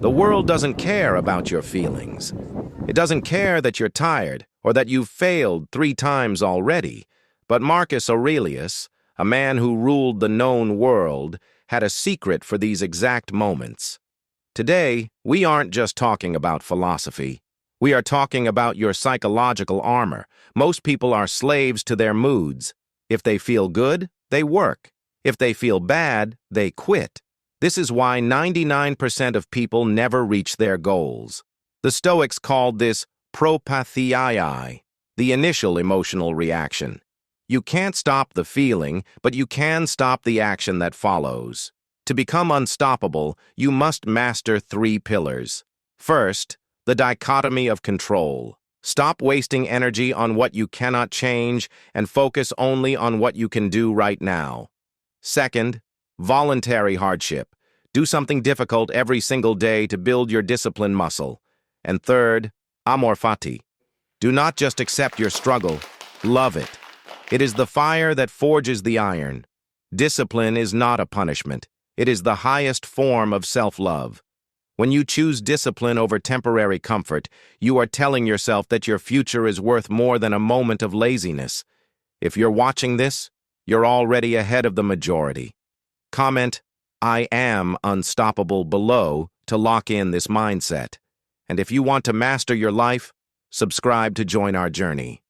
The world doesn't care about your feelings. It doesn't care that you're tired or that you've failed 3 times already. But Marcus Aurelius, a man who ruled the known world, had a secret for these exact moments. Today, we aren't just talking about philosophy. We are talking about your psychological armor. Most people are slaves to their moods. If they feel good, they work. If they feel bad, they quit. This is why 99% of people never reach their goals. The Stoics called this Propatheiai, the initial emotional reaction. You can't stop the feeling, but you can stop the action that follows. To become unstoppable, you must master 3 pillars. First, the dichotomy of control. Stop wasting energy on what you cannot change and focus only on what you can do right now. Second, voluntary hardship. Do something difficult every single day to build your discipline muscle. And third, amor fati. Do not just accept your struggle, love it. It is the fire that forges the iron. Discipline is not a punishment. It is the highest form of self-love. When you choose discipline over temporary comfort, you are telling yourself that your future is worth more than a moment of laziness. If you're watching this, you're already ahead of the majority. Comment, "I am unstoppable" below to lock in this mindset. And if you want to master your life, subscribe to join our journey.